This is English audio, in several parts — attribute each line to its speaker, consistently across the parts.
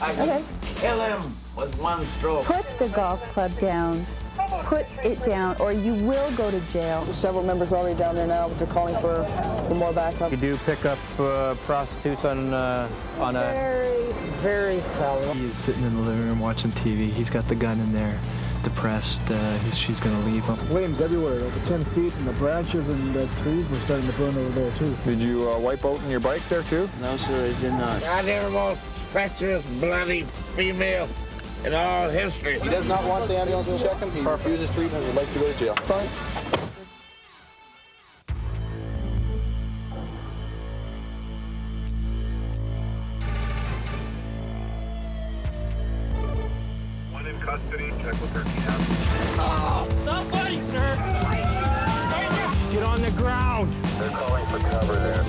Speaker 1: I can kill him with one stroke.
Speaker 2: Put the golf club down. Put it down, or you will go to jail.
Speaker 3: There's several members already down there now, but they're calling for more backup.
Speaker 4: You do pick up prostitutes on a...
Speaker 3: Very seldom.
Speaker 5: He's sitting in the living room watching TV. He's got the gun in there, depressed. She's going to leave him.
Speaker 6: Flames everywhere, over 10 feet, and the branches and the trees were starting to burn over there, too.
Speaker 7: Did you wipe out in your bike there, too?
Speaker 5: No, sir, I did not.
Speaker 1: God, they're the most treacherous, bloody female in all history.
Speaker 7: He does not want the ambulance to check him. He refuses treatment and would like to go to jail.
Speaker 3: Fine.
Speaker 8: One in custody. Check with 13 out.
Speaker 4: Oh, stop fighting, sir! Get on the ground!
Speaker 8: They're calling for cover there.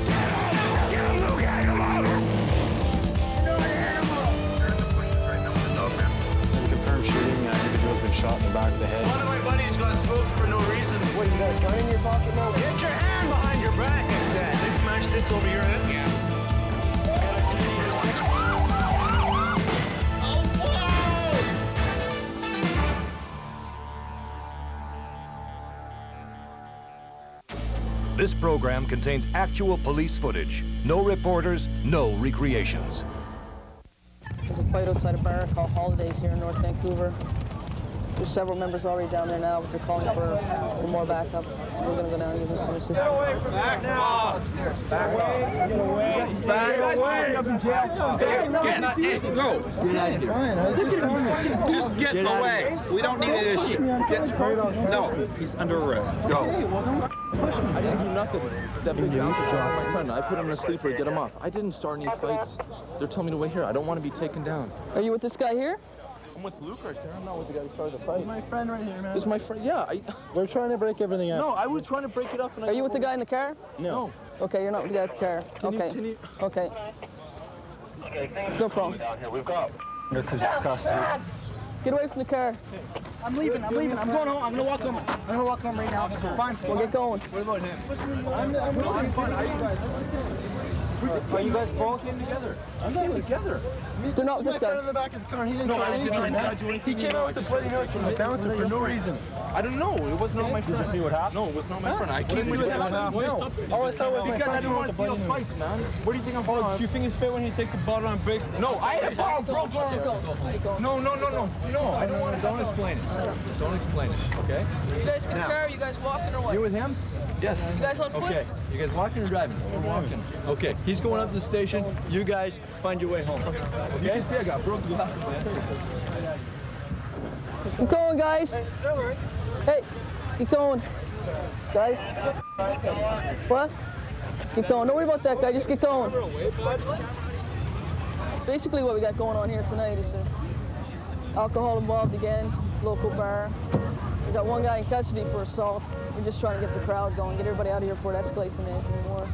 Speaker 5: Confirmed shooting. Individual's been shot in the back of the head.
Speaker 4: One of my buddies got smoked for no reason.
Speaker 6: What, you got a gun in your pocket now?
Speaker 4: Get your hand behind your back, I said. They smashed this over your head? Yeah.
Speaker 9: This program contains actual police footage. No reporters, no recreations.
Speaker 3: There's a fight outside a bar called Holidays here in North Vancouver. There's several members already down there now, but they're calling for more backup. So we're going to go down and give them some assistance.
Speaker 4: Get away from that now! Back away! Get away! Back away! Up in jail.
Speaker 7: Go! Just get away. We don't need this shit. No, he's under arrest. Go.
Speaker 10: I didn't do nothing. That big bouncer dropped my friend. I put him in a sleeper to get him off. I didn't start any fights. They're telling me to wait here. I don't want to be taken down.
Speaker 3: Are you with this guy here?
Speaker 10: I'm with Luke right there. I'm not with the guy who started the fight.
Speaker 6: This is my friend right here, man.
Speaker 10: This is my friend. Yeah.
Speaker 6: We're trying to break everything up.
Speaker 10: No, I was trying to break it up. And
Speaker 3: Are you with the guy in the car?
Speaker 10: No.
Speaker 3: Okay, you're not with the guy with the car. Okay. Okay. No problem.
Speaker 8: We've got.
Speaker 5: Under custody.
Speaker 3: Get away from the car.
Speaker 6: I'm leaving. I'm going home. I'm going to walk home. I'm going to walk home right now. Fine.
Speaker 3: We'll get going.
Speaker 6: What about him? I'm fine. Are you guys?
Speaker 10: Oh, you guys all came together. I'm came together.
Speaker 3: They're not with this guy.
Speaker 6: In the back of the car. He didn't do anything. He came out with the bloody nose from the bouncer for no reason.
Speaker 10: I don't know. It was not my friend.
Speaker 5: Did you see what happened?
Speaker 10: No, it was not my friend. I came
Speaker 6: See
Speaker 10: with
Speaker 6: what happened? No. All I saw was my
Speaker 10: because I
Speaker 6: friend
Speaker 10: didn't want
Speaker 6: with
Speaker 10: to
Speaker 6: the
Speaker 10: see
Speaker 6: bloody
Speaker 10: those
Speaker 6: nose.
Speaker 10: fights, man. Where do you think I'm from?
Speaker 5: Do you think it's fit when he takes a bottle on breaks?
Speaker 10: No, I had a bottle, bro.
Speaker 3: Get going. Get going.
Speaker 10: No, I don't want to.
Speaker 5: Don't explain it. Don't explain it, okay?
Speaker 3: You guys in the car? You guys walking or what?
Speaker 5: You with him? Yes.
Speaker 3: You guys on foot?
Speaker 5: Okay. You guys walking or driving? We're walking. Okay. He's going up to the station. You guys find your way home. Okay? You can see I got broken glasses, man.
Speaker 3: Keep going, guys. Hey, keep going. Guys. What? Keep going. Don't worry about that guy. Just get going. Basically what we got going on here tonight is alcohol involved again, local bar. We got one guy in custody for assault. We're just trying to get the crowd going, get everybody out of here before it escalates into anything more.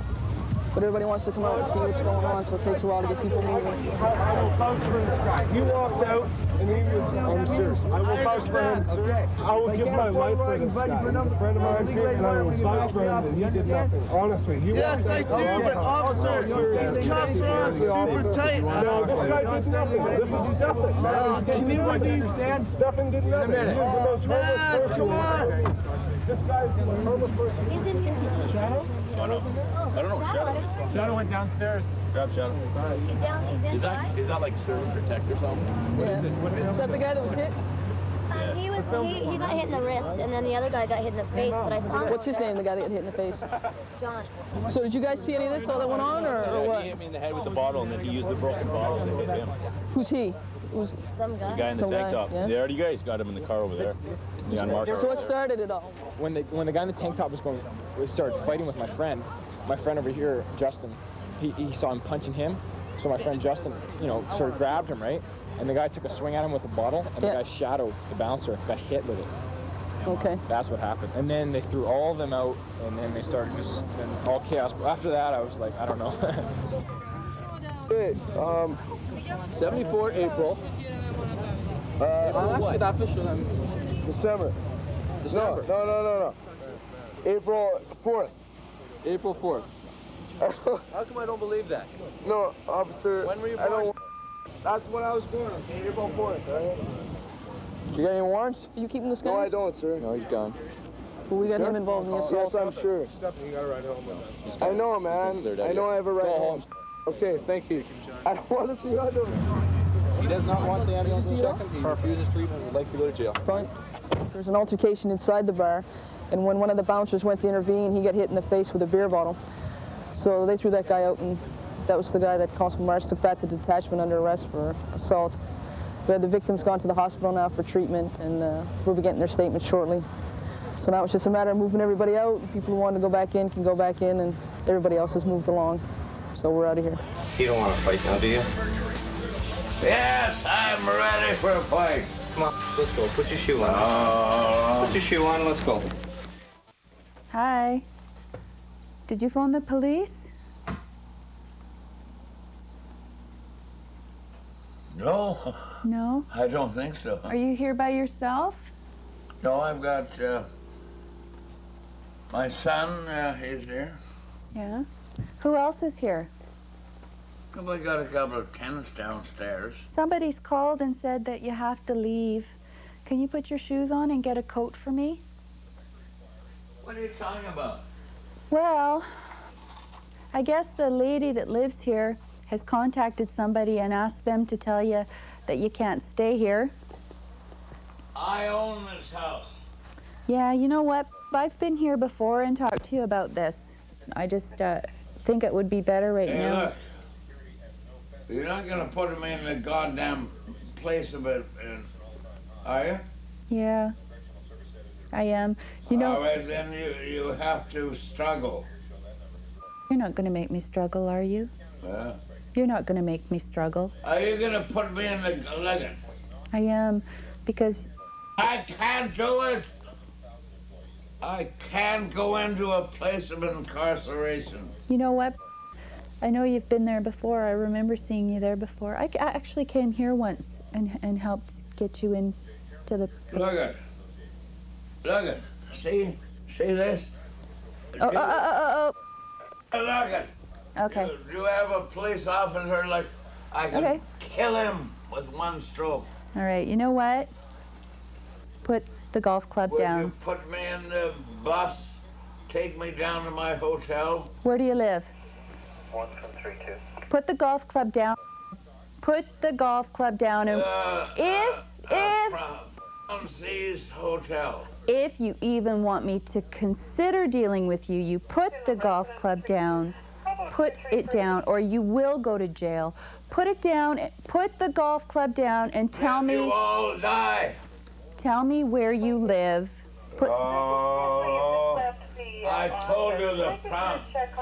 Speaker 3: But everybody wants to come out and see what's going on, so it takes a while to get people moving.
Speaker 6: I will vouch for this guy. He walked out and he was, I'm serious. I will vouch for him. I will give my life for this guy. He's a friend of mine, and I will vouch for him, and he did nothing. Honestly.
Speaker 11: Yes, I do, but officer, these cuffs are on super tight.
Speaker 6: No, this guy did nothing. This is stuffing.
Speaker 11: Can you understand?
Speaker 6: Stuffing did nothing. He's the most harmless person.
Speaker 11: Come on.
Speaker 6: This guy's the most harmless person.
Speaker 8: He's in here.
Speaker 6: Shadow?
Speaker 7: I don't know.
Speaker 5: Shadow went downstairs.
Speaker 7: Grab Shadow.
Speaker 8: He's down. He's inside.
Speaker 7: Is that like serve and protect or something?
Speaker 3: Yeah. Is that the guy that was hit?
Speaker 8: He got hit in the wrist, and then the other guy got hit in the face. But I saw him.
Speaker 3: What's his name, the guy that got hit in the face?
Speaker 8: John.
Speaker 3: So did you guys see any of this, all that went on, or what?
Speaker 7: He hit me in the head with the bottle, and then he used the broken bottle to hit him.
Speaker 3: Who's he? Who's
Speaker 8: Some guy.
Speaker 7: The guy in the
Speaker 3: Some
Speaker 7: tank
Speaker 3: guy,
Speaker 7: top.
Speaker 3: yeah.
Speaker 7: There, you guys got him in the car over there. The unmarked.
Speaker 3: So what started it all?
Speaker 12: When the guy in the tank top we started fighting with my friend over here, Justin, he saw him punching him. So my friend Justin, sort of grabbed him, right? And the guy took a swing at him with a bottle, and the guy Shadow, the bouncer, got hit with it.
Speaker 3: Okay.
Speaker 12: That's what happened. And then they threw all of them out, and then they started all chaos. But after that, I was like, I don't know.
Speaker 10: Wait, 74 April. Actually, that official
Speaker 6: December. No. April 4th.
Speaker 10: April 4th. How come I don't believe that?
Speaker 6: No, officer.
Speaker 10: When were you born?
Speaker 11: That's what I was going. Okay, you're going for it, all right?
Speaker 12: You got any warrants?
Speaker 3: Are you keeping this guy?
Speaker 11: No, I don't, sir.
Speaker 12: No, he's gone.
Speaker 3: Well, we got him involved in the assault.
Speaker 11: Yes, I'm sure.
Speaker 6: You gotta ride home with us.
Speaker 11: I know, man. I know I have a right home. Okay, thank you. I don't want to be under.
Speaker 12: He does not want the ambulance to check him. He refuses treatment and would like to go to jail.
Speaker 3: Fine. There's an altercation inside the bar, and when one of the bouncers went to intervene, he got hit in the face with a beer bottle. So they threw that guy out, and that was the guy that Constable Marsh took back to detachment under arrest for assault. We had the victims gone to the hospital now for treatment, and we'll be getting their statements shortly. So now it's just a matter of moving everybody out. People who want to go back in can go back in, and everybody else has moved along. So we're out of here.
Speaker 13: You don't want to fight now, do you?
Speaker 1: Yes, I'm ready for a fight.
Speaker 13: Come on, let's go. Put your shoe on. Put your shoe on, let's go.
Speaker 2: Hi. Did you phone the police?
Speaker 1: No,
Speaker 2: No?
Speaker 1: I don't think so.
Speaker 2: Are you here by yourself?
Speaker 1: No, I've got my son is here.
Speaker 2: Yeah. Who else is here?
Speaker 1: We got a couple of tenants downstairs.
Speaker 2: Somebody's called and said that you have to leave. Can you put your shoes on and get a coat for me?
Speaker 1: What are you talking about?
Speaker 2: Well, I guess the lady that lives here has contacted somebody and asked them to tell you that you can't stay here.
Speaker 1: I own this house.
Speaker 2: Yeah, you know what? I've been here before and talked to you about this. I just think it would be better right
Speaker 1: Hey,
Speaker 2: now.
Speaker 1: look. You're not gonna put him in the goddamn place of it, are you?
Speaker 2: Yeah, I am. You know,
Speaker 1: All right, then you have to struggle.
Speaker 2: you're not going to make me struggle, are you? You're not going to make me struggle.
Speaker 1: Are you gonna put me in the ligon?
Speaker 2: I am, because
Speaker 1: I can't do it. I can't go into a place of incarceration.
Speaker 2: you know what? I know you've been there before. I remember seeing you there before. I actually came here once and helped get you into the...
Speaker 1: Look it. Look it. See this?
Speaker 2: Oh.
Speaker 1: Look it.
Speaker 2: Okay.
Speaker 1: You have a police officer like I can
Speaker 2: Okay.
Speaker 1: kill him with one stroke.
Speaker 2: All right, you know what? Put the golf club
Speaker 1: Will
Speaker 2: down.
Speaker 1: you put me in the bus, take me down to my hotel?
Speaker 2: Where do you live?
Speaker 13: 1232.
Speaker 2: Put the golf club down. Put the golf club down. And
Speaker 1: Francie's Hotel.
Speaker 2: if you even want me to consider dealing with you, you put the golf club down. Put it down, or you will go to jail. Put it down. Put the golf club down, and tell me.
Speaker 1: You all die.
Speaker 2: Tell me where you live. Put.
Speaker 1: I told you the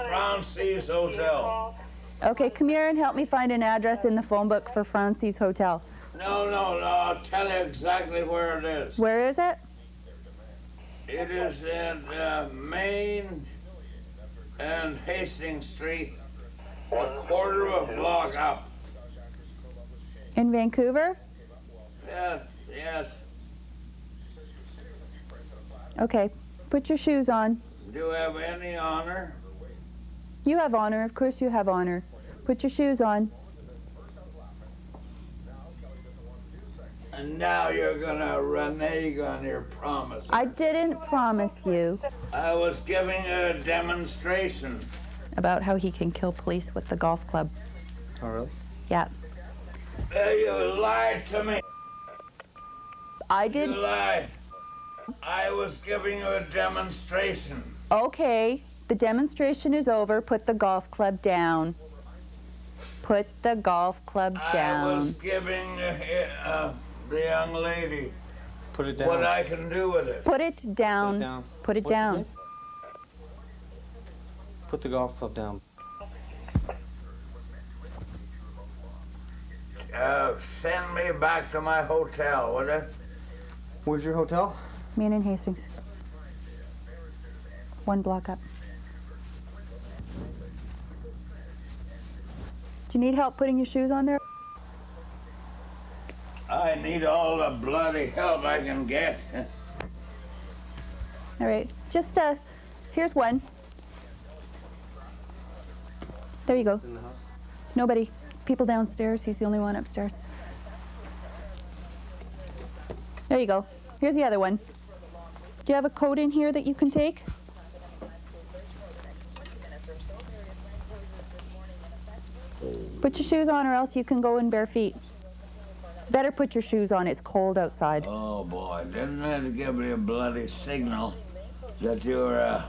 Speaker 1: Francie's Hotel.
Speaker 2: Okay, come here and help me find an address in the phone book for Francie's Hotel.
Speaker 1: No, I'll tell you exactly where it is.
Speaker 2: Where is it?
Speaker 1: It is in Main and Hastings Street, a quarter of a block up.
Speaker 2: In Vancouver?
Speaker 1: Yes.
Speaker 2: Okay, put your shoes on.
Speaker 1: Do you have any honor?
Speaker 2: You have honor, of course you have honor. Put your shoes on.
Speaker 1: And now you're gonna renege on your promise.
Speaker 2: I didn't promise you.
Speaker 1: I was giving a demonstration.
Speaker 2: About how he can kill police with the golf club.
Speaker 13: Oh, really?
Speaker 2: Yeah.
Speaker 1: You lied to me.
Speaker 2: I did.
Speaker 1: You lied. I was giving you a demonstration.
Speaker 2: Okay, the demonstration is over. Put the golf club down. Put the golf club down.
Speaker 1: I was giving the young lady
Speaker 13: Put it down.
Speaker 1: what I can do with it.
Speaker 2: Put it down. Put it down.
Speaker 13: Put the golf club down.
Speaker 1: Send me back to my hotel, would it?
Speaker 13: Where's your hotel?
Speaker 2: Main and Hastings. One block up. Do you need help putting your shoes on there?
Speaker 1: I need all the bloody help I can get.
Speaker 2: All right, just here's one. There you go.
Speaker 13: In the house?
Speaker 2: Nobody. people downstairs. He's the only one upstairs. There you go. Here's the other one. Do you have a coat in here that you can take? Put your shoes on or else you can go in bare feet. Better put your shoes on. It's cold outside.
Speaker 1: Oh, boy. Didn't that give me a bloody signal that you were,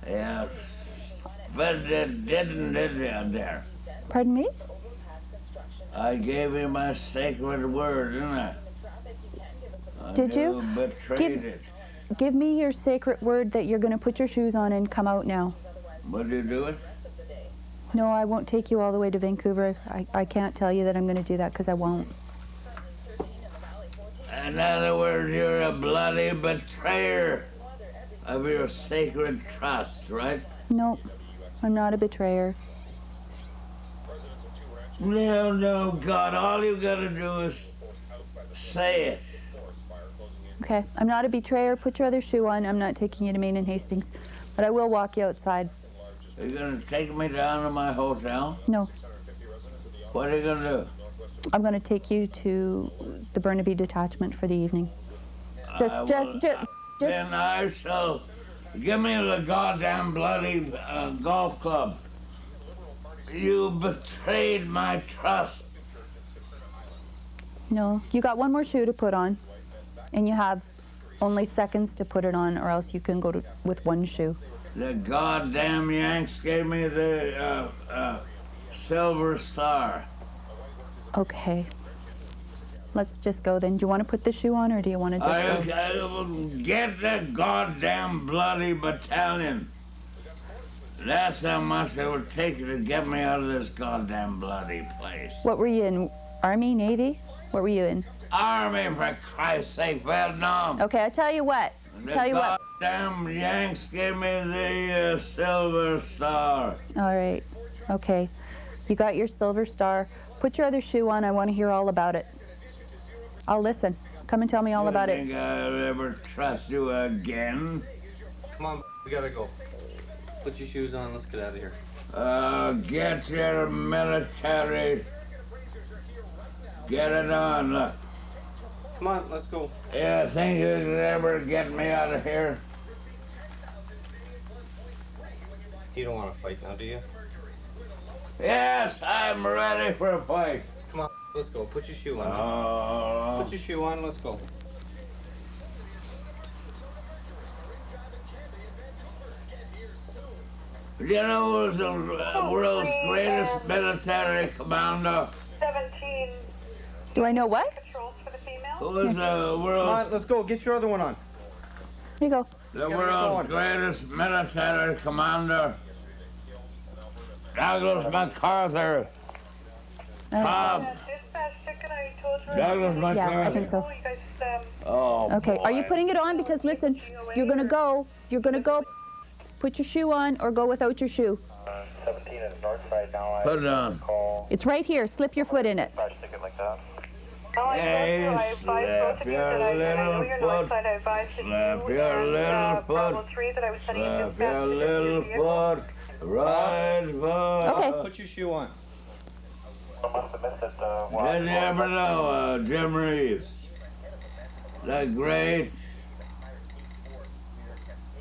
Speaker 1: yeah, but it didn't, did you, there?
Speaker 2: Pardon me?
Speaker 1: I gave you my sacred word, didn't I?
Speaker 2: Did you?
Speaker 1: Betrayed it.
Speaker 2: Give me your sacred word that you're going to put your shoes on and come out now.
Speaker 1: Would you do it?
Speaker 2: No, I won't take you all the way to Vancouver. I can't tell you that I'm going to do that because I won't.
Speaker 1: In other words, you're a bloody betrayer of your sacred trust, right?
Speaker 2: No, I'm not a betrayer.
Speaker 1: No, God, all you gotta do is say it.
Speaker 2: Okay, I'm not a betrayer. Put your other shoe on. I'm not taking you to Main and Hastings, but I will walk you outside.
Speaker 1: Are you gonna take me down to my hotel?
Speaker 2: No.
Speaker 1: What are you gonna do?
Speaker 2: I'm going to take you to the Burnaby detachment for the evening. Just.
Speaker 1: Then I shall. Give me the goddamn bloody golf club. You betrayed my trust.
Speaker 2: No, you got one more shoe to put on, and you have only seconds to put it on, or else you can go with one shoe.
Speaker 1: The goddamn Yanks gave me the Silver Star.
Speaker 2: Okay. Let's just go then. Do you want to put the shoe on, or do you want to just go?
Speaker 1: Get the goddamn bloody battalion. That's how much it would take to get me out of this goddamn bloody place.
Speaker 2: What were you in? Army, Navy? What were you in?
Speaker 1: Army, for Christ's sake, Vietnam.
Speaker 2: Okay, I tell you what.
Speaker 1: The goddamn Yanks gave me the Silver Star.
Speaker 2: All right. Okay. You got your Silver Star. Put your other shoe on. I want to hear all about it. I'll listen. Come and tell me all about it.
Speaker 1: You think I'll ever trust you again?
Speaker 13: Come on, we gotta go. Put your shoes on, let's get out of here.
Speaker 1: Get your military. Get it on, look.
Speaker 13: Come on, let's go.
Speaker 1: You think you could ever get me out of here?
Speaker 13: You don't want to fight now, do you?
Speaker 1: Yes, I'm ready for a fight.
Speaker 13: Come on, let's go. Put your shoe on. Put your shoe on, let's go.
Speaker 1: You know who's the world's greatest military commander?
Speaker 14: 17.
Speaker 2: Do I know what?
Speaker 1: Who is the world's...
Speaker 13: Come on, let's go. Get your other one on.
Speaker 2: Here you go.
Speaker 1: The world's greatest military commander? Douglas MacArthur. Tom. Douglas MacArthur.
Speaker 2: Yeah, I think so.
Speaker 1: Oh,
Speaker 2: okay,
Speaker 1: boy.
Speaker 2: are you putting it on? Because listen, you're gonna go. Put your shoe on or go without your shoe.
Speaker 14: 17 is north side now.
Speaker 1: Put it on.
Speaker 2: It's right here. Slip your foot in it.
Speaker 14: Like that.
Speaker 1: Hey, slap your little foot. Slap your little foot. Slap your little foot. Right foot.
Speaker 2: Okay.
Speaker 13: Put your shoe on.
Speaker 1: Did you ever know Jim Reeves? The great.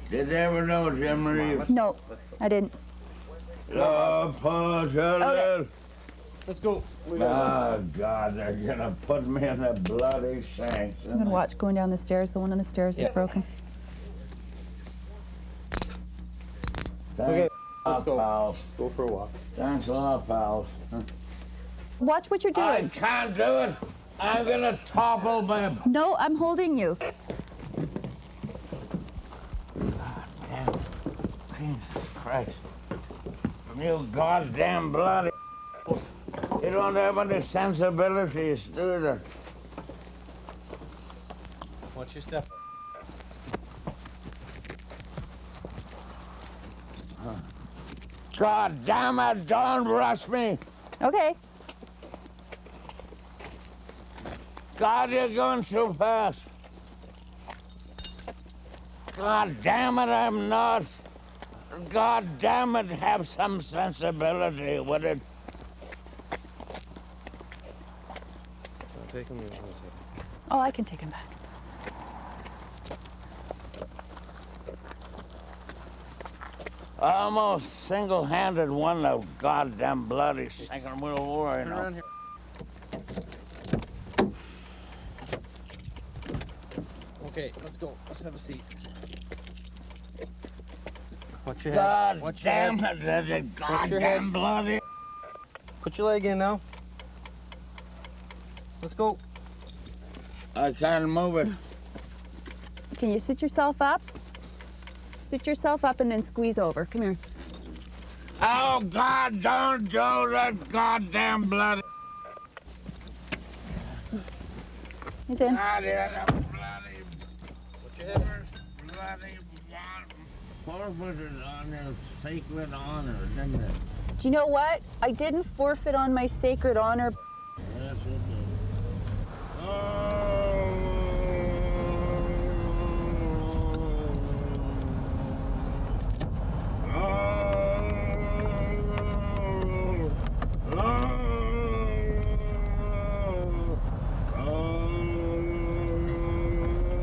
Speaker 1: Did you ever know Jim Reeves?
Speaker 2: No, I didn't.
Speaker 1: Okay.
Speaker 13: Let's go.
Speaker 1: Oh, God, they're gonna put me in the bloody shank.
Speaker 2: I'm gonna watch going down the stairs. The one on the stairs is broken.
Speaker 1: Okay,
Speaker 13: let's go.
Speaker 1: Pals.
Speaker 13: Let's go for a walk.
Speaker 1: Thanks a lot, pals.
Speaker 2: Watch what you're doing.
Speaker 1: I can't do it. I'm gonna topple my...
Speaker 2: No, I'm holding you.
Speaker 1: Damn. Jesus Christ. You goddamn bloody... You don't have any sensibilities, do you?
Speaker 13: Watch your step.
Speaker 1: God damn it, don't rush me.
Speaker 2: Okay.
Speaker 1: God, you're going so fast. God damn it, I'm not. God damn it, have some sensibility with it.
Speaker 15: take him? Or is it?
Speaker 2: Oh, I can take him back.
Speaker 1: Almost single-handed won the goddamn bloody Second World War, you
Speaker 15: Turn
Speaker 1: know.
Speaker 15: around here. Okay, let's go. Let's have a seat. Watch your head.
Speaker 1: God
Speaker 15: Watch your
Speaker 1: damn
Speaker 15: head.
Speaker 1: it, that's a
Speaker 15: Watch your head.
Speaker 1: goddamn bloody.
Speaker 15: Put your leg in now. Let's go.
Speaker 1: I can't move it.
Speaker 2: Can you sit yourself up? Sit yourself up and then squeeze over. Come here.
Speaker 1: Oh, God, don't do that goddamn bloody.
Speaker 2: He's in.
Speaker 1: God, yeah, the bloody.
Speaker 15: Watch your head.
Speaker 1: Bloody forfeited on their sacred honor, didn't it?
Speaker 2: Do you know what? I didn't forfeit on my sacred honor.
Speaker 1: Yes, it did.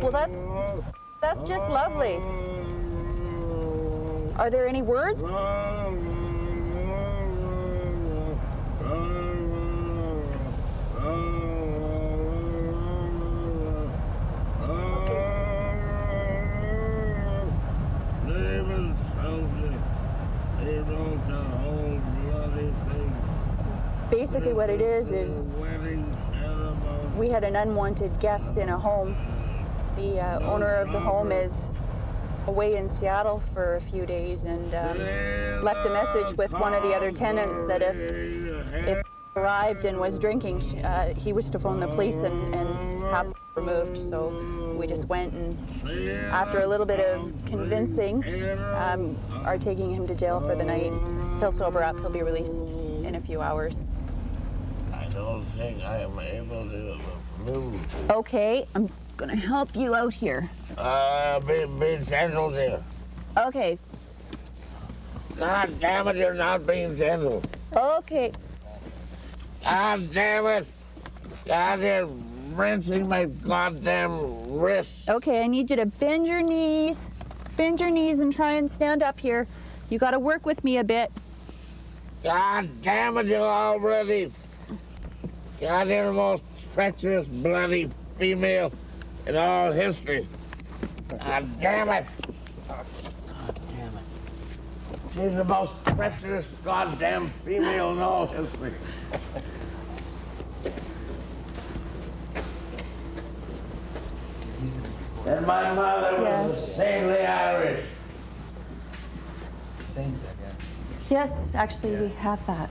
Speaker 2: Well, that's just lovely. Are there any words? Basically what it is we had an unwanted guest in a home. The owner of the home is away in Seattle for a few days and left a message with one of the other tenants that if arrived and was drinking, he was to phone the police and have removed. So we just went and after a little bit of convincing, are taking him to jail for the night. He'll sober up, he'll be released in a few hours.
Speaker 1: I don't think I am able to move.
Speaker 2: Okay, I'm gonna help you out here.
Speaker 1: Be gentle there.
Speaker 2: Okay.
Speaker 1: God damn it, you're not being gentle.
Speaker 2: Okay.
Speaker 1: God damn it. God, you're wrenching my goddamn wrist.
Speaker 2: Okay, I need you to bend your knees and try and stand up here. You gotta work with me a bit.
Speaker 1: God damn it, you're already. God, you're the most treacherous, bloody female in all history. God damn it. God damn it. She's the most treacherous goddamn female in all history. And my mother was a saintly Irish.
Speaker 15: Sings, I guess.
Speaker 2: Yes, actually, we have that.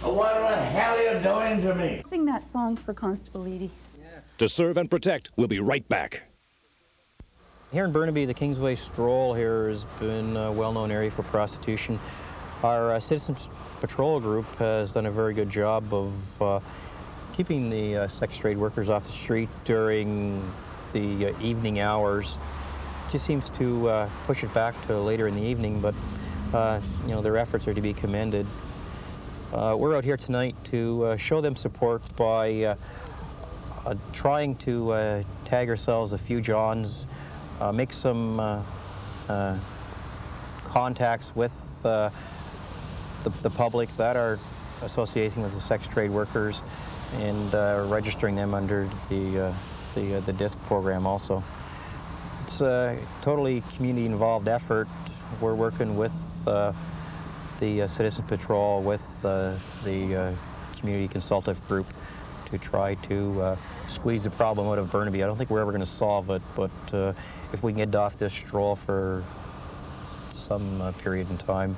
Speaker 1: What the hell are you doing to me?
Speaker 2: Sing that song for Constable Edie.
Speaker 9: To serve and protect, we'll be right back.
Speaker 16: Here in Burnaby, the Kingsway Stroll here has been a well-known area for prostitution. Our Citizens Patrol group has done a very good job of keeping the sex trade workers off the street during the evening hours. It just seems to push it back to later in the evening, but you know, their efforts are to be commended. We're out here tonight to show them support by trying to tag ourselves a few Johns, make some contacts with the public that are associating with the sex trade workers and registering them under the DISC program also. It's a totally community-involved effort. We're working with the Citizen Patrol, with the community consultative group to try to squeeze the problem out of Burnaby. I don't think we're ever going to solve it, but if we can get off this stroll for some period in time,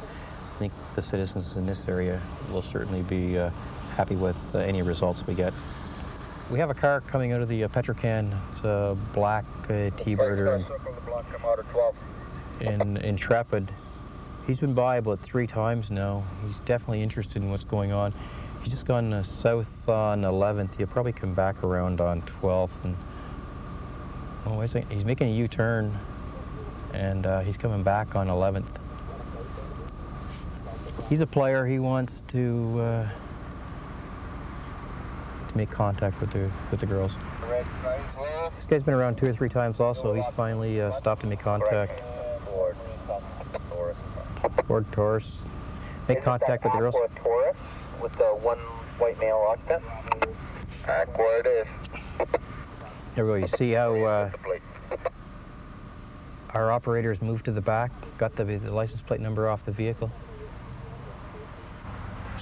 Speaker 16: I think the citizens in this area will certainly be happy with any results we get. We have a car coming out of the Petrocan. It's a black T-birder in Intrepid. He's been by about 3 times now. He's definitely interested in what's going on. He's just gone south on 11th. He'll probably come back around on 12th. And, oh, wait a second. He's making a U-turn, and he's coming back on 11th. He's a player. He wants to to make contact with the girls. This guy's been around 2 or 3 times also. He's finally stopped to make contact. Ford Taurus. Make contact with the girls.
Speaker 14: Taurus with the one white male occupant. Where it is.
Speaker 16: There we go. You see how our operators moved to the back, got the license plate number off the vehicle.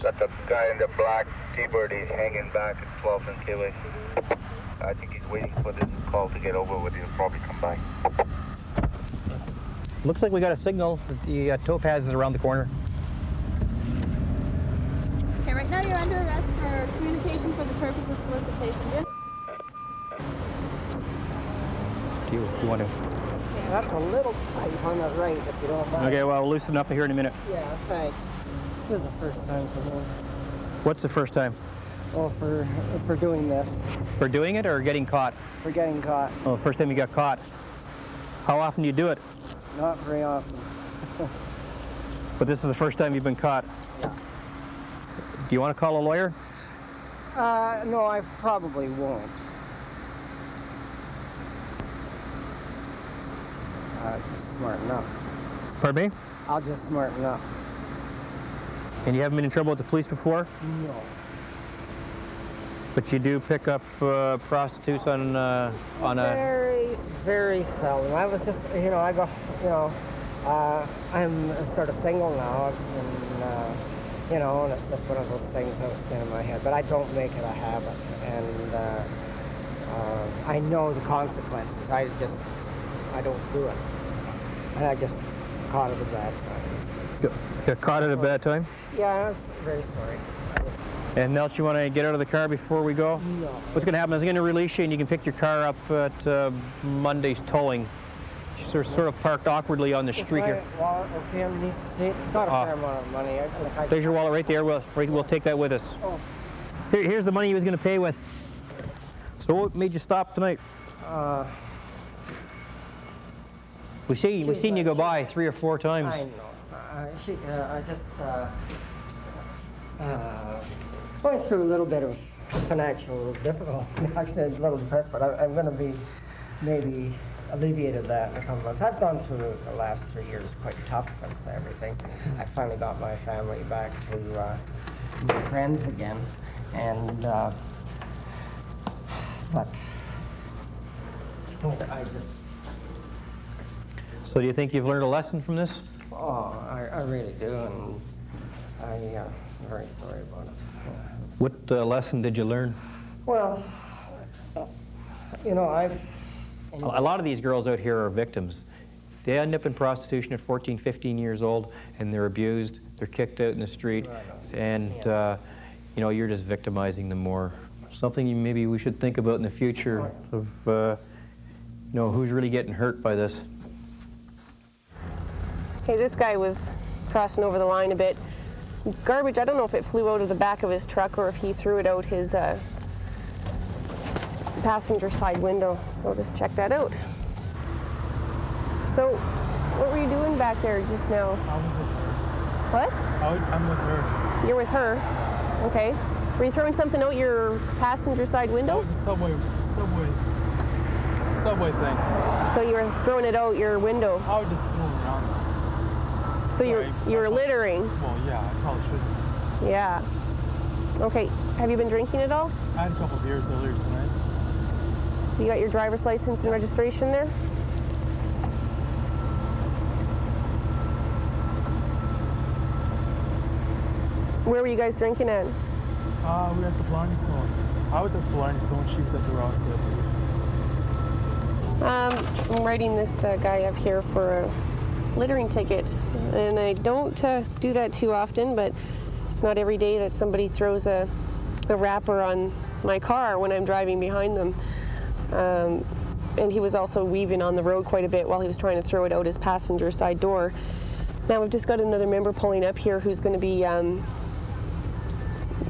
Speaker 14: That's the guy in the black T-bird. He's hanging back at 12 and Kiwi. I think he's waiting for this call to get over with. He'll probably come back.
Speaker 16: Looks like we got a signal that the topaz is around the corner.
Speaker 17: Okay, right now you're under arrest for communication for the purpose of solicitation, Jim.
Speaker 16: Do you want to?
Speaker 18: Yeah, that's a little tight on the right, if you don't mind.
Speaker 16: Okay, well, we'll loosen up here in a minute.
Speaker 18: Yeah, thanks. This is the first time for me.
Speaker 16: What's the first time?
Speaker 18: Well, for doing this.
Speaker 16: For doing it or getting caught?
Speaker 18: For getting caught.
Speaker 16: Oh, the first time you got caught. How often do you do it?
Speaker 18: Not very often.
Speaker 16: But this is the first time you've been caught?
Speaker 18: Yeah.
Speaker 16: Do you want to call a lawyer?
Speaker 18: No, I probably won't. Just smarten up.
Speaker 16: Pardon me?
Speaker 18: I'll just smarten up.
Speaker 16: And you haven't been in trouble with the police before?
Speaker 18: No.
Speaker 16: But you do pick up prostitutes on a...
Speaker 18: Very seldom. I was just, you know, I got, you know, I'm sort of single now, and, you know, and it's just one of those things that was in my head. But I don't make it a habit, and I know the consequences. I don't do it. And I just caught it at a bad time.
Speaker 16: Got caught at a bad time?
Speaker 18: Yeah, I was very sorry.
Speaker 16: And else you want to get out of the car before we go?
Speaker 18: No.
Speaker 16: What's going to happen is I'm going to release you and you can pick your car up at Monday's towing. Sort of parked awkwardly on the street here.
Speaker 18: Wallet, okay, underneath the seat. It's not a fair amount of money.
Speaker 16: There's your wallet right there. We'll take that with us.
Speaker 18: Oh.
Speaker 16: Here's the money he was going to pay with. So what made you stop tonight? We've seen you go by 3 or 4 times.
Speaker 18: I know. I just going through a little bit of financial difficulty. Actually, I'm a little depressed, but I'm going to be maybe alleviated that in a couple months. I've gone through the last 3 years quite tough with everything. I finally got my family back to my friends again, and but I just.
Speaker 16: So do you think you've learned a lesson from this?
Speaker 18: Oh, I really do, and I'm very sorry about it.
Speaker 16: What lesson did you learn?
Speaker 18: Well, you know,
Speaker 16: A lot of these girls out here are victims. They end up in prostitution at 14, 15 years old, and they're abused, they're kicked out in the street, and you know, you're just victimizing them more. Something maybe we should think about in the future of, you know, who's really getting hurt by this.
Speaker 19: Okay, this guy was crossing over the line a bit. Garbage, I don't know if it flew out of the back of his truck or if he threw it out his passenger side window. So I'll just check that out. So, what were you doing back there just now?
Speaker 20: I was with her.
Speaker 19: What?
Speaker 20: I'm with her.
Speaker 19: You're with her? Okay. Were you throwing something out your passenger side window?
Speaker 20: That was a subway thing.
Speaker 19: So you were throwing it out your window?
Speaker 20: I was just fooling around.
Speaker 19: So you were littering?
Speaker 20: Well, yeah, I probably shouldn't.
Speaker 19: Yeah. Okay. Have you been drinking at all?
Speaker 20: I had a couple beers earlier tonight.
Speaker 19: You got your driver's license and registration there? Where were you guys drinking at?
Speaker 20: We were at the Blind Stone. I was at the Blind Stone, she was at the Roxy, I believe.
Speaker 19: I'm writing this guy up here for a littering ticket. And I don't do that too often, but it's not every day that somebody throws a wrapper on my car when I'm driving behind them. And he was also weaving on the road quite a bit while he was trying to throw it out his passenger side door. Now we've just got another member pulling up here who's going to be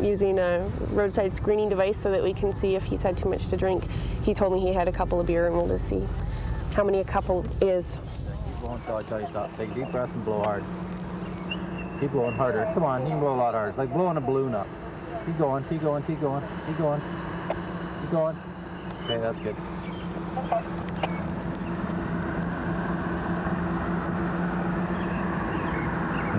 Speaker 19: using a roadside screening device so that we can see if he's had too much to drink. He told me he had a couple of beer, and we'll just see how many a couple is.
Speaker 10: Keep going until I tell you stop. Take a deep breath and blow hard. Keep going harder. Come on, you can blow a lot harder. Like blowing a balloon up. Keep going, keep going, keep going, keep going.
Speaker 20: going.
Speaker 16: Okay, that's good.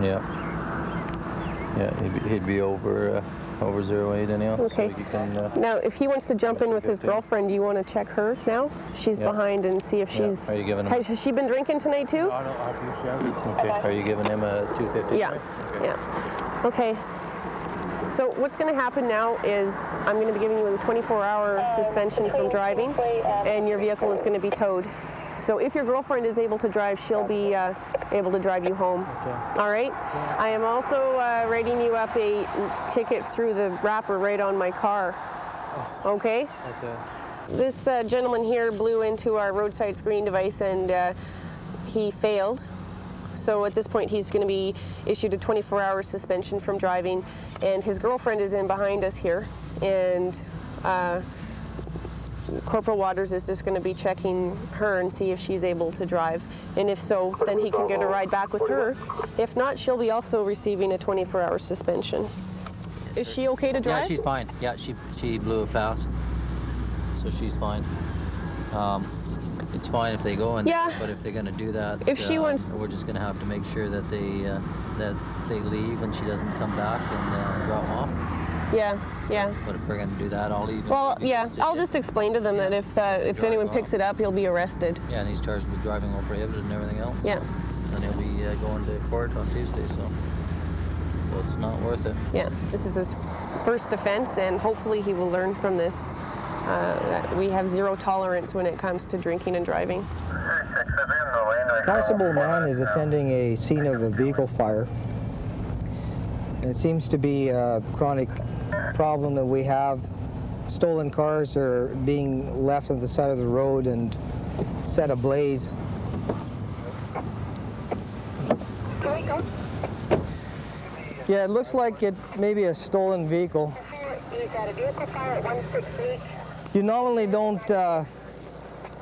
Speaker 16: Yeah, he'd be over 08 anyhow.
Speaker 19: Okay.
Speaker 16: So you can,
Speaker 19: now, if he wants to jump in with his girlfriend, do you want to check her now? She's behind and see if she's...
Speaker 16: Are you giving him...
Speaker 19: Has she been drinking tonight too?
Speaker 20: No, I don't think she hasn't.
Speaker 16: Okay. Are you giving him a 250?
Speaker 19: Yeah.
Speaker 16: Okay.
Speaker 19: Yeah. Okay. So what's going to happen now is I'm going to be giving you a 24-hour suspension from driving, and your vehicle is going to be towed. So if your girlfriend is able to drive, she'll be able to drive you home.
Speaker 20: Okay.
Speaker 19: All right? I am also writing you up a ticket through the wrapper right on my car. Okay?
Speaker 20: Okay.
Speaker 19: This gentleman here blew into our roadside screening device, and he failed. So at this point, he's going to be issued a 24-hour suspension from driving, and his girlfriend is in behind us here, and Corporal Waters is just going to be checking her and see if she's able to drive, and if so, then he can get a ride back with her. If not, she'll be also receiving a 24-hour suspension. Is she okay to drive?
Speaker 16: Yeah, she's fine. Yeah, she blew a pass, so she's fine. It's fine if they go in, but if they're going to do that,
Speaker 19: if she wants,
Speaker 16: we're just going to have to make sure that they leave and she doesn't come back and drop them off.
Speaker 19: Yeah, yeah.
Speaker 16: But if we're going to do that, I'll leave.
Speaker 19: Well, yeah, I'll just explain to them that if anyone picks it up, he'll be arrested.
Speaker 16: Yeah, and he's charged with driving while prohibited and everything else.
Speaker 19: Yeah.
Speaker 16: And he'll be going to court on Tuesday, so it's not worth it.
Speaker 19: Yeah, this is his first offense, and hopefully he will learn from this. That we have zero tolerance when it comes to drinking and driving.
Speaker 21: Constable Mann is attending a scene of a vehicle fire. It seems to be a chronic problem that we have. Stolen cars are being left on the side of the road and set ablaze. Yeah, it looks like it may be a stolen vehicle. You normally don't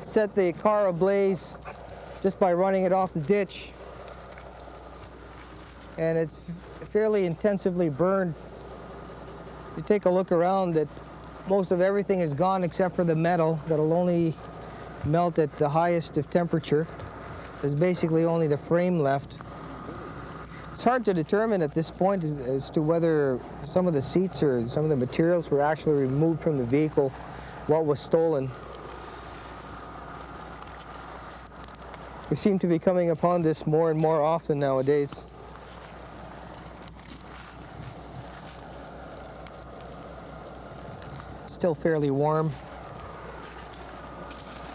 Speaker 21: set the car ablaze just by running it off the ditch. And it's fairly intensively burned. If you take a look around, that most of everything is gone except for the metal that'll only melt at the highest of temperature. There's basically only the frame left. It's hard to determine at this point as to whether some of the seats or some of the materials were actually removed from the vehicle, what was stolen. We seem to be coming upon this more and more often nowadays. Still fairly warm.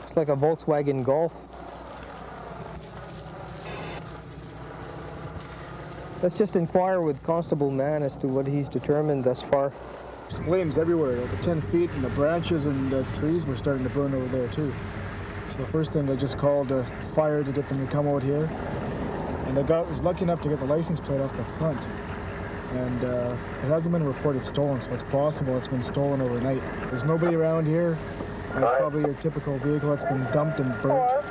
Speaker 21: It's like a Volkswagen Golf. Let's just inquire with Constable Mann as to what he's determined thus far.
Speaker 12: There's flames everywhere, over 10 feet, and the branches and the trees were starting to burn over there too. So the first thing, I just called fire to get them to come out here. And I was lucky enough to get the license plate off the front. And it hasn't been reported stolen, so it's possible it's been stolen overnight. There's nobody around here. It's probably your typical vehicle that's been dumped and burnt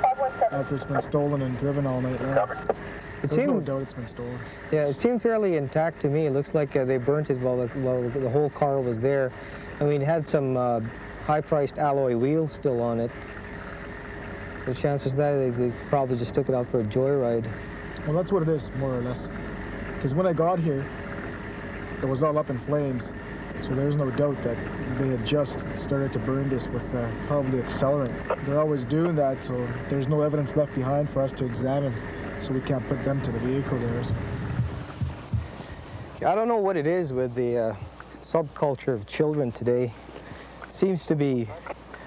Speaker 12: after it's been stolen and driven all night long. There's no doubt it's been stolen.
Speaker 21: Yeah, it seemed fairly intact to me. It looks like they burnt it while the whole car was there. I mean, it had some high-priced alloy wheels still on it. So chances that they probably just took it out for a joyride.
Speaker 12: Well, that's what it is, more or less. Because when I got here, it was all up in flames. So there's no doubt that they had just started to burn this with probably accelerant. They're always doing that, so there's no evidence left behind for us to examine. So we can't put them to the vehicle there.
Speaker 21: I don't know what it is with the subculture of children today. It seems to be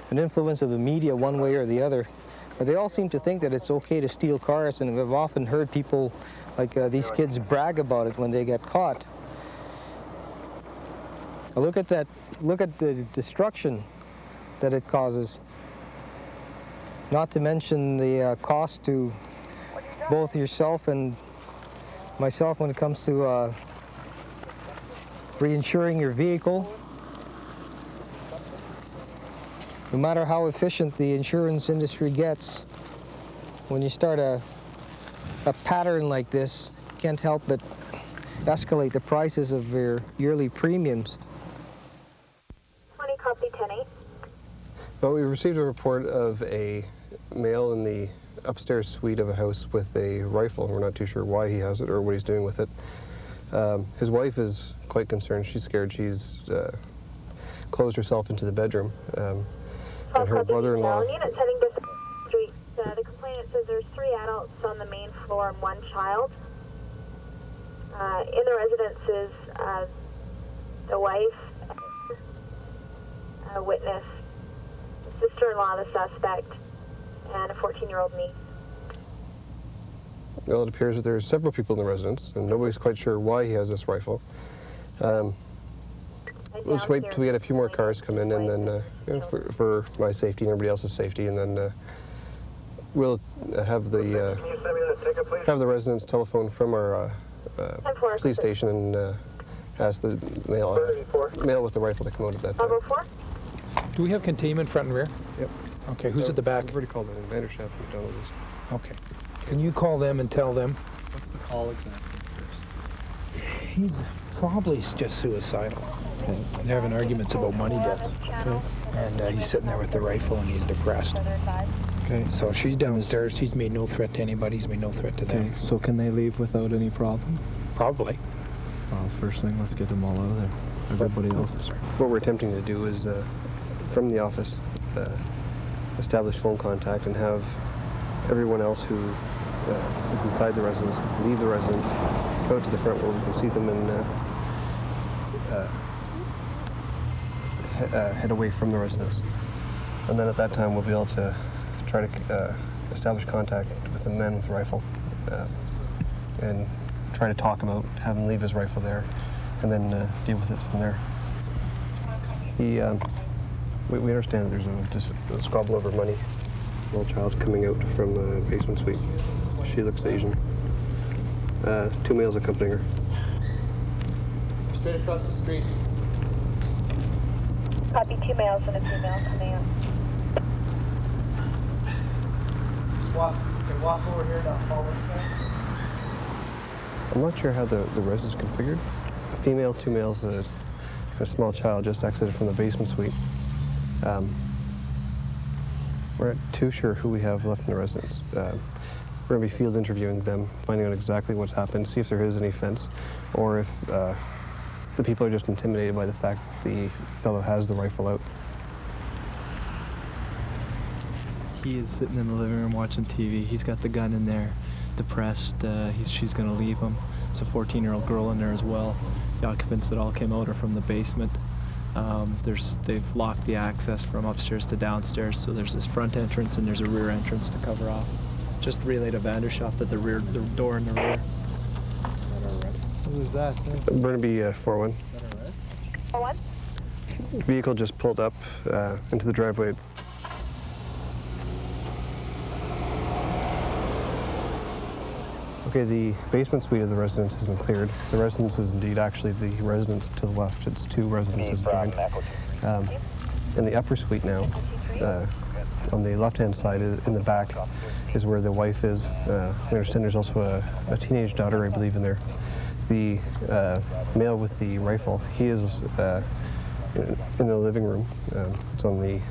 Speaker 21: an influence of the media one way or the other. But they all seem to think that it's okay to steal cars, and I've often heard people like these kids brag about it when they get caught. Look at that, look at the destruction that it causes. Not to mention the cost to both yourself and myself when it comes to reinsuring your vehicle. No matter how efficient the insurance industry gets, when you start a pattern like this, you can't help but escalate the prices of your yearly premiums.
Speaker 22: 20 copy 10-8.
Speaker 4: Well, we received a report of a male in the upstairs suite of a house with a rifle. We're not too sure why he has it or what he's doing with it. His wife is quite concerned. She's scared. She's closed herself into the bedroom. And her brother-in-law...
Speaker 22: The complainant says there's 3 adults on the main floor and 1 child. In the residence is the wife, a witness, the sister-in-law of the suspect, and a 14-year-old niece.
Speaker 4: Well, it appears that there's several people in the residence, and nobody's quite sure why he has this rifle. We'll just wait till we get a few more cars come in, and then you know, for my safety and everybody else's safety, and then we'll have the residents telephone from our police station and ask the male with the rifle to come out at that time.
Speaker 23: Do we have containment front and rear?
Speaker 4: Yep.
Speaker 23: Okay, who's at the back?
Speaker 4: I've already called it in Vandershaft. We've done all this.
Speaker 23: Okay. Can you call them and tell them?
Speaker 24: What's the call exactly?
Speaker 23: He's probably just suicidal. Okay. They're having arguments about money debts. Okay. And he's sitting there with the rifle and he's depressed.
Speaker 24: Okay.
Speaker 23: So she's downstairs. He's made no threat to anybody. He's made no threat to them.
Speaker 24: So can they leave without any problem?
Speaker 23: Probably.
Speaker 24: Well, first thing, let's get them all out of there. Everybody else.
Speaker 4: What we're attempting to do is, from the office, establish phone contact and have everyone else who is inside the residence leave the residence, go to the front where we can see them, and head away from the residence. And then at that time we'll be able to try to establish contact with the man with the rifle and try to talk him out, have him leave his rifle there, and then deal with it from there. We understand that there's a squabble over money. A little child's coming out from the basement suite. She looks Asian. 2 males accompanying her.
Speaker 24: Straight across the street.
Speaker 22: Copy, 2 males and a female coming out.
Speaker 24: Walk over here down forward side.
Speaker 4: I'm not sure how the res is configured. A female, 2 males, a small child just exited from the basement suite. We're not too sure who we have left in the residence. We're going to be field interviewing them, finding out exactly what's happened, see if there is any fence, or if the people are just intimidated by the fact that the fellow has the rifle out.
Speaker 24: He is sitting in the living room watching TV. He's got the gun in there, depressed. She's going to leave him. There's a 14-year-old girl in there as well. The occupants that all came out are from the basement. They've locked the access from upstairs to downstairs, so there's this front entrance and there's a rear entrance to cover off. Just relayed to Vandershaft that the door in the rear. What was that?
Speaker 4: Burnaby 4-1.
Speaker 22: 4-1.
Speaker 4: Vehicle just pulled up into the driveway. Okay, the basement suite of the residence has been cleared. The residence is indeed actually the residence to the left. It's 2 residences joined. In the upper suite now, on the left-hand side, in the back, is where the wife is. I understand there's also a teenage daughter, I believe, in there. The male with the rifle, he is in the living room. It's on the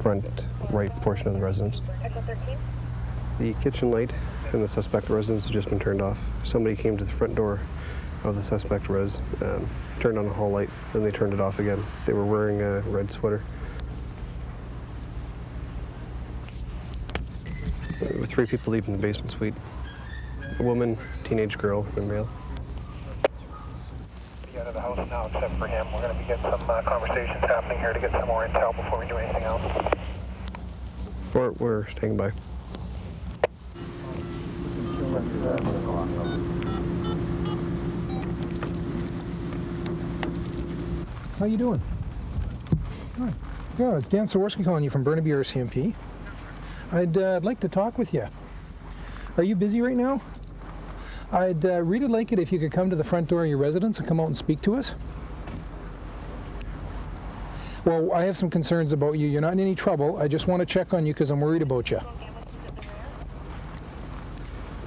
Speaker 4: front right portion of the residence. The kitchen light in the suspect residence has just been turned off. Somebody came to the front door of the suspect res, turned on the hall light, then they turned it off again. They were wearing a red sweater. There were 3 people leaving the basement suite. A woman, teenage girl, and a male.
Speaker 25: Out of the house now except for him. We're going to be getting some conversations happening here to get some more intel before we do anything else.
Speaker 4: We're staying by.
Speaker 23: How you doing? Good. Yeah, it's Dan Saworski calling you from Burnaby RCMP. I'd like to talk with you. Are you busy right now? I'd really like it if you could come to the front door of your residence and come out and speak to us. Well, I have some concerns about you. You're not in any trouble. I just want to check on you because I'm worried about you.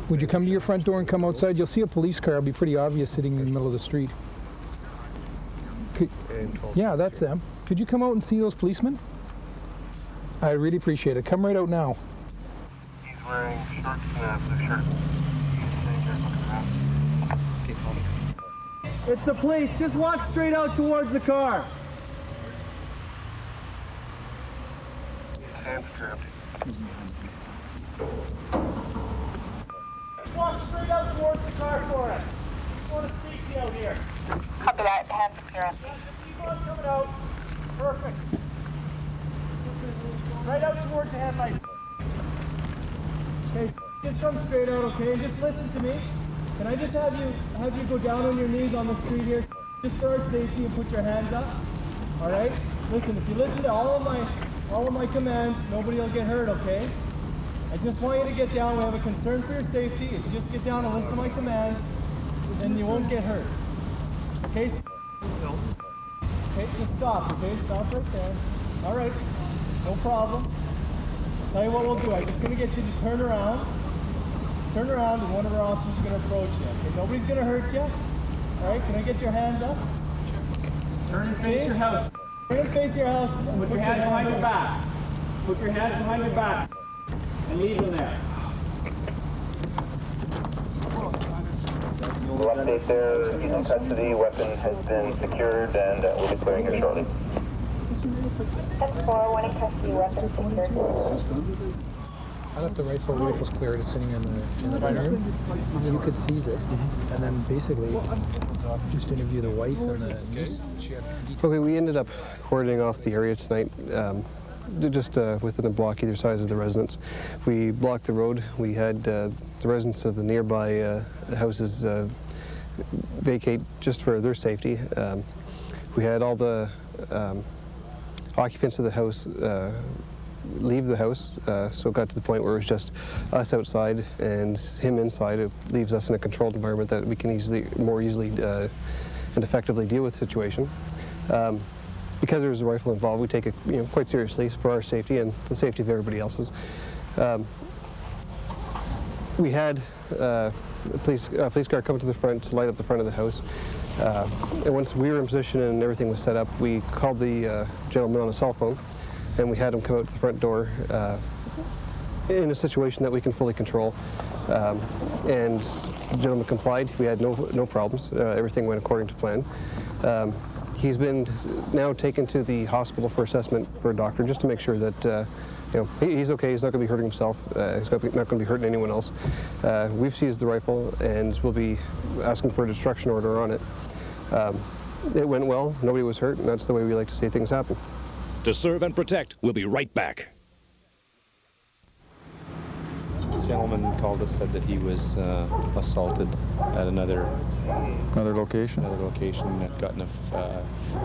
Speaker 23: Would you come to your front door and come outside? You'll see a police car. It'll be pretty obvious sitting in the middle of the street. Yeah, that's them. Could you come out and see those policemen? I really appreciate it. Come right out now.
Speaker 25: He's wearing shorts and a blue shirt. He's sitting there looking around.
Speaker 5: It's the police. Just walk straight out towards the car.
Speaker 25: Hands trapped.
Speaker 5: Walk straight out towards the car for us. I want to speak to you out here.
Speaker 22: Copy that. Hands clear.
Speaker 5: Keep on coming out. Perfect. Right out towards the headlight. Okay, just come straight out, okay? Just listen to me. Can I just have you go down on your knees on the street here, just for our safety, and put your hands up? All right. Listen, if you listen to all of my commands, nobody will get hurt, okay? I just want you to get down. We have a concern for your safety. If you just get down and listen to my commands, then you won't get hurt. Okay? Okay, just stop, okay? Stop right there. All right, no problem. Tell you what we'll do. I'm just going to get you to turn around. Turn around, and one of our officers is going to approach you. Okay, nobody's going to hurt you. All right, can I get your hands up? Turn and face your house. Turn and face your house. Put your hands behind your back. Put your hands behind your back. And leave them there.
Speaker 14: We'll update there. He's in custody. Weapon has been secured, and we'll be clearing here shortly.
Speaker 22: 10-4, one in custody, weapon secured.
Speaker 23: I left the rifle. The rifle's cleared. It's sitting in the dining room. You could seize it, and then basically just interview the wife and the niece.
Speaker 4: Okay, we ended up cordoning off the area tonight, just within a block either side of the residence. We blocked the road. We had the residents of the nearby houses vacate just for their safety. We had all the occupants of the house leave the house, so it got to the point where it was just us outside and him inside. It leaves us in a controlled environment that we can more easily and effectively deal with the situation. Because there's a rifle involved, we take it quite seriously for our safety and the safety of everybody else's. We had a police car come to the front to light up the front of the house. And once we were in position and everything was set up, we called the gentleman on a cell phone, and we had him come out to the front door in a situation that we can fully control. And the gentleman complied. We had no problems. Everything went according to plan. He's been now taken to the hospital for assessment for a doctor, just to make sure that he's okay. He's not going to be hurting himself. He's not going to be hurting anyone else. We've seized the rifle, and we'll be asking for a destruction order on it. It went well. Nobody was hurt, and that's the way we like to see things happen.
Speaker 9: To serve and protect, we'll be right back.
Speaker 6: The gentleman called us, said that he was assaulted at another location. Another location. Had gotten a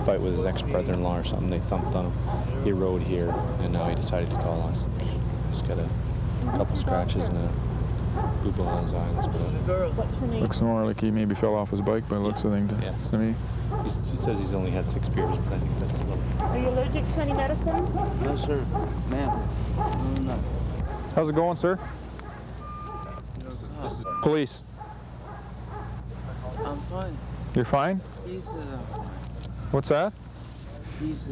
Speaker 6: fight with his ex-brother-in-law or something. They thumped on him. He rode here, and now he decided to call us. He's got a couple scratches and a blue ball on his eye. That's about it.
Speaker 7: Looks more like he maybe fell off his bike by the looks of things to me.
Speaker 6: He says he's only had 6 beers, but I think that's a little.
Speaker 17: Are you allergic to any medicines?
Speaker 6: No, sir. Ma'am. No.
Speaker 7: How's it going, sir?
Speaker 6: This is
Speaker 7: Police.
Speaker 8: I'm fine.
Speaker 7: You're fine?
Speaker 8: He's,
Speaker 7: What's that?
Speaker 8: he's,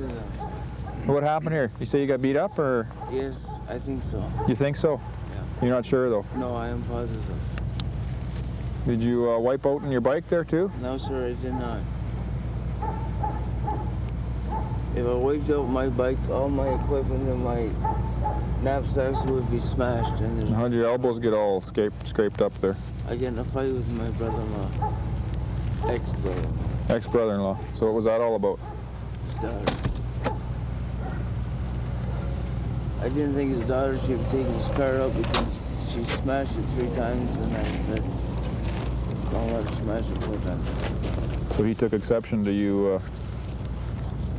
Speaker 7: What happened here? You say you got beat up, or?
Speaker 8: yes, I think so.
Speaker 7: You think so?
Speaker 8: Yeah.
Speaker 7: You're not sure, though?
Speaker 8: No, I am positive.
Speaker 7: Did you wipe out on your bike there, too?
Speaker 8: No, sir, I did not. If I wiped out my bike, all my equipment and my knapsacks would be smashed. And
Speaker 7: How'd your elbows get all scraped up there?
Speaker 8: I get in a fight with my brother-in-law, ex-brother.
Speaker 7: Ex-brother-in-law. So what was that all about?
Speaker 8: His daughter. I didn't think his daughter should have taken his car out because she smashed it 3 times, and I said, don't let her smash it 4 times.
Speaker 7: So he took exception to you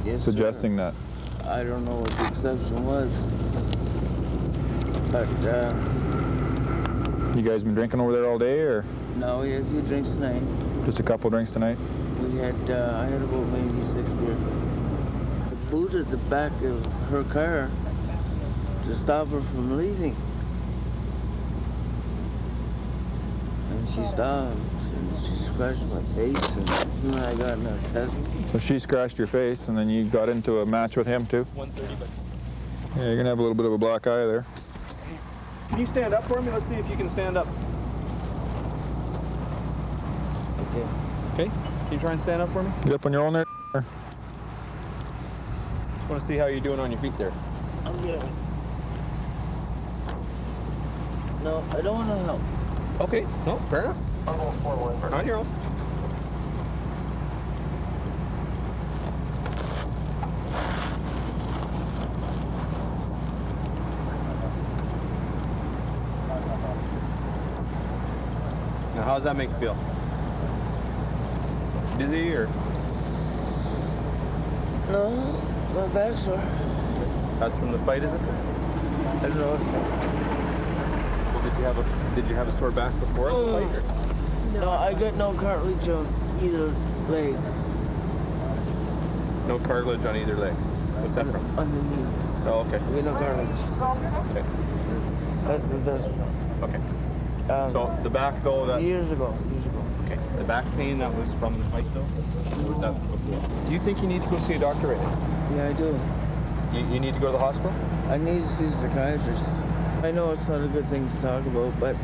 Speaker 8: Yes,
Speaker 7: suggesting
Speaker 8: sir.
Speaker 7: that?
Speaker 8: I don't know what the exception was, but
Speaker 7: You guys been drinking over there all day, or
Speaker 8: no, we had a few drinks tonight.
Speaker 7: just a couple drinks tonight?
Speaker 8: We had, I had about maybe 6 beers. I booted the back of her car to stop her from leaving. And she stopped, and she scratched my face, and then I got in a test.
Speaker 7: So she scratched your face, and then you got into a match with him, too? Yeah, you're gonna have a little bit of a black eye there.
Speaker 10: Can you stand up for me? Let's see if you can stand up.
Speaker 8: Okay.
Speaker 10: Okay. Can you try and stand up for me?
Speaker 7: Get up on your own there.
Speaker 10: Just want to see how you're doing on your feet there.
Speaker 8: I'm good. No, I don't want to help.
Speaker 10: Okay. No, fair enough. On your own. Now, how does that make you feel? Dizzy or?
Speaker 8: No, my back's sore.
Speaker 10: That's from the fight, is it?
Speaker 8: I don't know.
Speaker 10: Well, did you have a sore back before the fight? Or?
Speaker 8: No, I got no cartilage on either legs.
Speaker 10: No cartilage on either legs. What's that from?
Speaker 8: On the knees.
Speaker 10: Oh, okay.
Speaker 8: We no cartilage.
Speaker 10: Okay.
Speaker 8: That's the best one.
Speaker 10: Okay. So the back though, that
Speaker 8: years ago.
Speaker 10: Okay. The back pain that was from the fight though, or was that before? Do you think you need to go see a doctor right now?
Speaker 8: Yeah, I do.
Speaker 10: You need to go to the hospital?
Speaker 8: I need to see a psychiatrist. I know it's not a good thing to talk about, but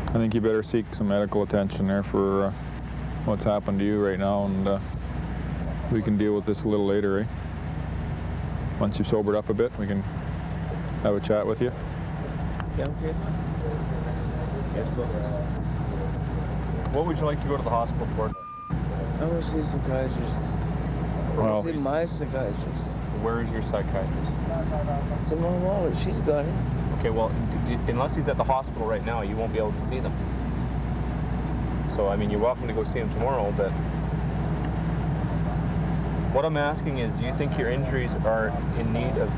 Speaker 7: I think you better seek some medical attention there for what's happened to you right now, and we can deal with this a little later, eh? Once you've sobered up a bit, we can have a chat with you.
Speaker 8: yeah, okay. Yes, boss.
Speaker 10: What would you like to go to the hospital for?
Speaker 8: I want to see a psychiatrist. I want to see my psychiatrist.
Speaker 10: Where is your psychiatrist?
Speaker 8: It's in my wallet. She's got it.
Speaker 10: Okay, well, unless he's at the hospital right now, you won't be able to see them. So, I mean, you're welcome to go see him tomorrow, but what I'm asking is, do you think your injuries are in need of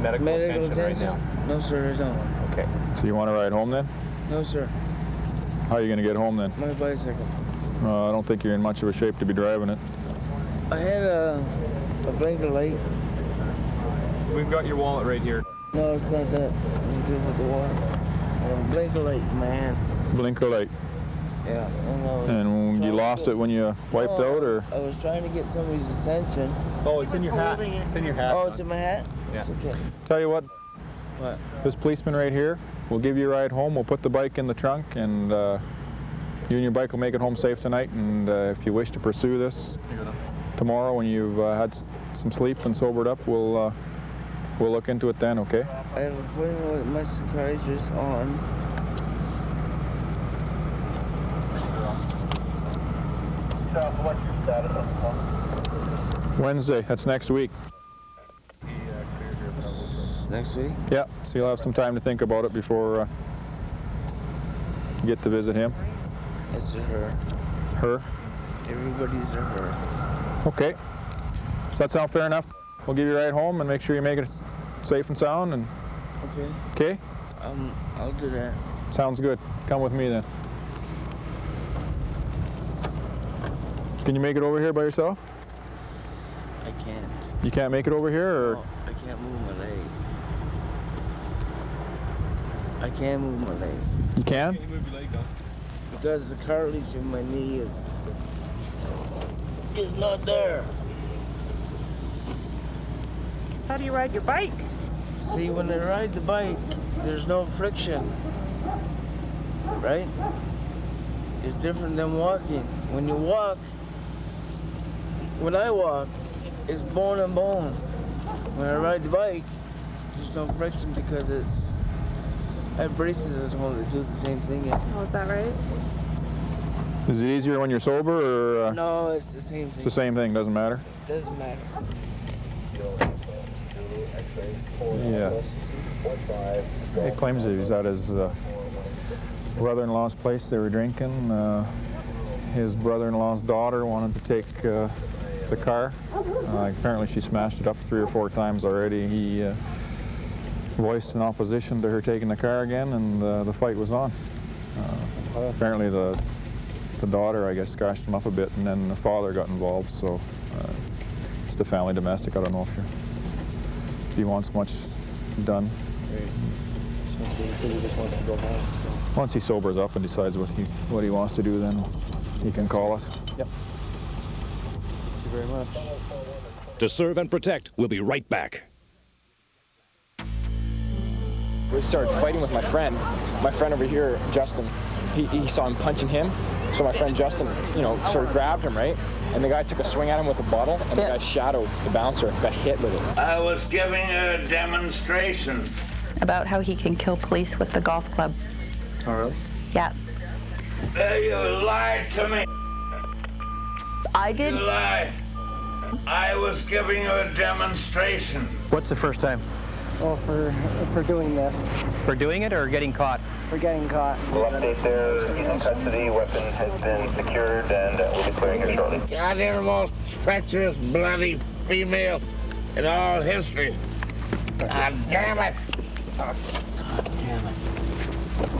Speaker 10: medical attention right now?
Speaker 8: No, sir, I don't.
Speaker 10: Okay.
Speaker 7: So you want to ride home then?
Speaker 8: No, sir.
Speaker 7: How are you going to get home then?
Speaker 8: My bicycle.
Speaker 7: I don't think you're in much of a shape to be driving it.
Speaker 8: I had a blinker light.
Speaker 10: We've got your wallet right here.
Speaker 8: No, it's not that. I'm good with the water. I have a blinker light in my hand.
Speaker 7: Blinker light.
Speaker 8: Yeah.
Speaker 7: And you lost it when you wiped out, or?
Speaker 8: I was trying to get somebody's attention.
Speaker 10: Oh, it's in your hat. It's in your hat.
Speaker 8: Oh, it's in my hat?
Speaker 10: Yeah.
Speaker 8: It's okay.
Speaker 7: Tell you what.
Speaker 8: What?
Speaker 7: This policeman right here will give you a ride home. We'll put the bike in the trunk, and you and your bike will make it home safe tonight. And if you wish to pursue this tomorrow when you've had some sleep and sobered up, we'll look into it then, okay?
Speaker 8: I have an appointment with my psychiatrist on
Speaker 14: What's your status on the
Speaker 7: Wednesday. That's next week.
Speaker 8: next week?
Speaker 7: Yeah, so you'll have some time to think about it before you get to visit him.
Speaker 8: It's a her.
Speaker 7: Her?
Speaker 8: Everybody's a her.
Speaker 7: Okay. Does that sound fair enough? We'll give you a ride home and make sure you make it safe and sound. And
Speaker 8: Okay.
Speaker 7: okay?
Speaker 8: I'll do that.
Speaker 7: Sounds good. Come with me then. Can you make it over here by yourself?
Speaker 8: I can't.
Speaker 7: You can't make it over here, or?
Speaker 8: No, I can't move my leg. I can't move my leg.
Speaker 7: You can?
Speaker 10: Can you move your leg down?
Speaker 8: Because the cartilage in my knee is not there.
Speaker 17: How do you ride your bike?
Speaker 8: See, when I ride the bike, there's no friction, right? It's different than walking. When you walk, when I walk, it's bone and bone. When I ride the bike, there's no friction because I have braces at home that do the same thing.
Speaker 17: Oh, is that right?
Speaker 7: Is it easier when you're sober, or?
Speaker 8: No, it's the same thing.
Speaker 7: It's the same thing, doesn't matter?
Speaker 8: It doesn't matter.
Speaker 7: Yeah. He claims he was at his brother-in-law's place. They were drinking. His brother-in-law's daughter wanted to take the car. Apparently she smashed it up 3 or 4 times already. He voiced an opposition to her taking the car again, and the fight was on. Apparently the daughter, I guess, scratched him up a bit, and then the father got involved, so it's a family domestic. I don't know if he wants much done. Once he sobers up and decides what he wants to do, then he can call us.
Speaker 8: Yep. Thank you very much.
Speaker 9: To serve and protect, we'll be right back.
Speaker 12: we started fighting with my friend. My friend over here, Justin, he saw him punching him. So my friend Justin, you know, sort of grabbed him, right? And the guy took a swing at him with a bottle, and the guy shadowed the bouncer, got hit with it.
Speaker 14: I was giving a demonstration.
Speaker 2: About how he can kill police with the golf club.
Speaker 7: Oh, really?
Speaker 2: Yeah.
Speaker 14: You lied to me.
Speaker 2: I did.
Speaker 14: You lied. I was giving you a demonstration.
Speaker 16: What's the first time?
Speaker 18: Well, for doing this.
Speaker 16: For doing it or getting caught?
Speaker 18: For getting caught.
Speaker 14: We'll update there. He's in custody. Weapon has been secured, and we'll be clearing here shortly. You're the most treacherous, bloody female in all history. God damn it. God damn it.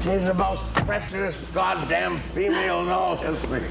Speaker 14: She's the most treacherous goddamn female in all history.